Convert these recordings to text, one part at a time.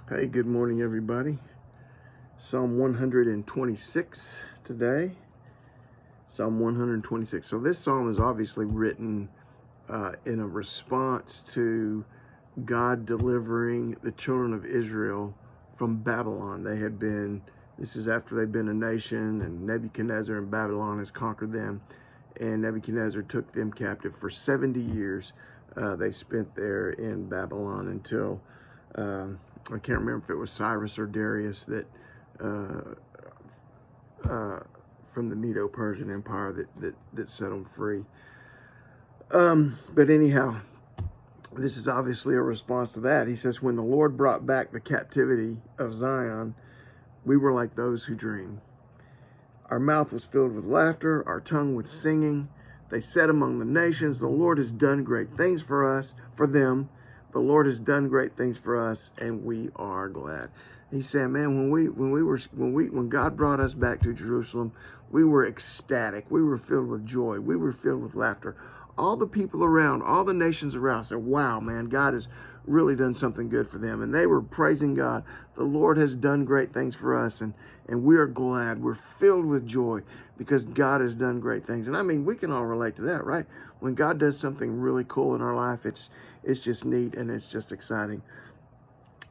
Hey, good morning, everybody. Psalm 126 today. Psalm 126. So this psalm is obviously written in a response to God delivering the children of Israel from Babylon. This is after they've been a nation, and Nebuchadnezzar and Babylon has conquered them, and Nebuchadnezzar took them captive for 70 years. They spent there in Babylon until I can't remember if it was Cyrus or Darius that uh, from the Medo-Persian Empire that set them free. But anyhow, this is obviously a response to that. He says, when the Lord brought back the captivity of Zion, we were like those who dream. Our mouth was filled with laughter, our tongue with singing. They said among the nations, the Lord has done great things for them. The Lord has done great things for us, and we are glad. He said, man, when God brought us back to Jerusalem, we were ecstatic. We were filled with joy. We were filled with laughter. All the people around, all the nations around said, wow, man, God has really done something good for them. And they were praising God. The Lord has done great things for us, and we are glad. We're filled with joy because God has done great things. And I mean, we can all relate to that, right? When God does something really cool in our life, it's just neat and it's just exciting.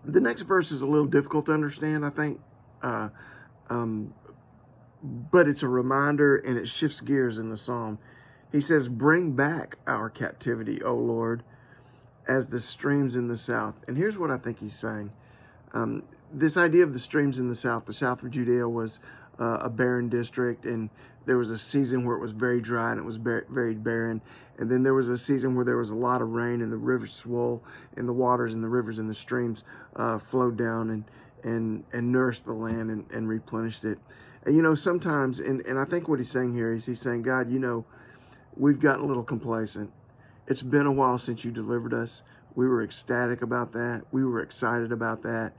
The next verse is a little difficult to understand, I think, but it's a reminder and it shifts gears in the psalm. He says, bring back our captivity, O Lord, as the streams in the south. And here's what I think he's saying. This idea of the streams in the south of Judea was a barren district, and there was a season where it was very dry and it was very barren. And then there was a season where there was a lot of rain and the rivers swole, and the waters and the rivers and the streams flowed down and nourished the land and replenished it. And sometimes, and I think what he's saying here is he's saying, God, we've gotten a little complacent. It's been a while since you delivered us. We were ecstatic about that. We were excited about that.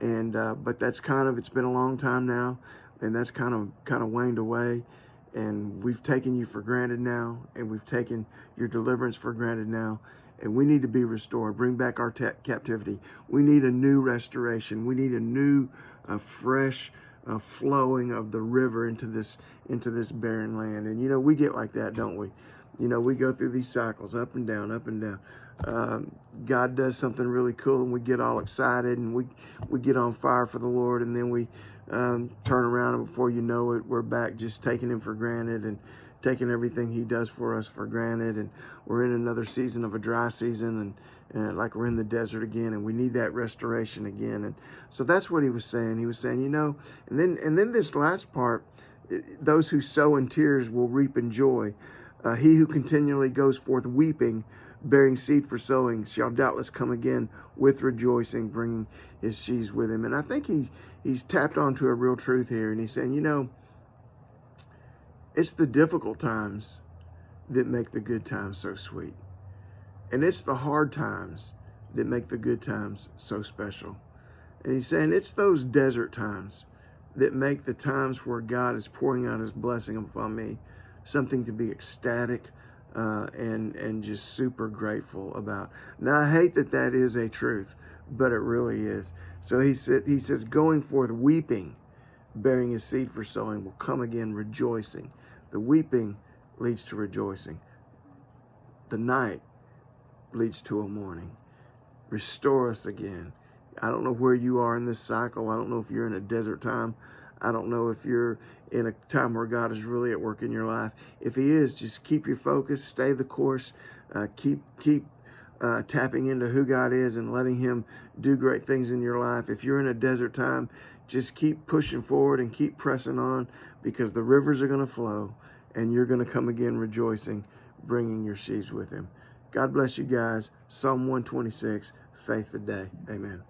And but it's been a long time now, and that's kind of waned away. And we've taken you for granted now, and we've taken your deliverance for granted now. And we need to be restored. Bring back our captivity. We need a new restoration. We need a new, fresh flowing of the river into this barren land. And we get like that, don't we? We go through these cycles, up and down, up and down. God does something really cool, and we get all excited, and we get on fire for the Lord, and then we turn around, and before you know it, we're back just taking Him for granted and taking everything He does for us for granted, and we're in another season of a dry season, and like we're in the desert again, and we need that restoration again. And so that's what he was saying. He was saying, and then this last part, those who sow in tears will reap in joy. He who continually goes forth weeping, bearing seed for sowing, shall doubtless come again with rejoicing, bringing his sheaves with him. And I think he's tapped onto a real truth here. And he's saying, it's the difficult times that make the good times so sweet. And it's the hard times that make the good times so special. And he's saying it's those desert times that make the times where God is pouring out His blessing upon me something to be ecstatic and just super grateful about. Now, I hate that is a truth, but it really is. So he says, going forth weeping, bearing his seed for sowing, will come again rejoicing. The weeping leads to rejoicing. The night leads to a morning. Restore us again. I don't know where you are in this cycle. I don't know if you're in a desert time. I don't know if you're in a time where God is really at work in your life. If He is, just keep your focus, stay the course, keep tapping into who God is and letting Him do great things in your life. If you're in a desert time, just keep pushing forward and keep pressing on, because the rivers are going to flow and you're going to come again rejoicing, bringing your sheaves with Him. God bless you guys. Psalm 126, faith today. Amen.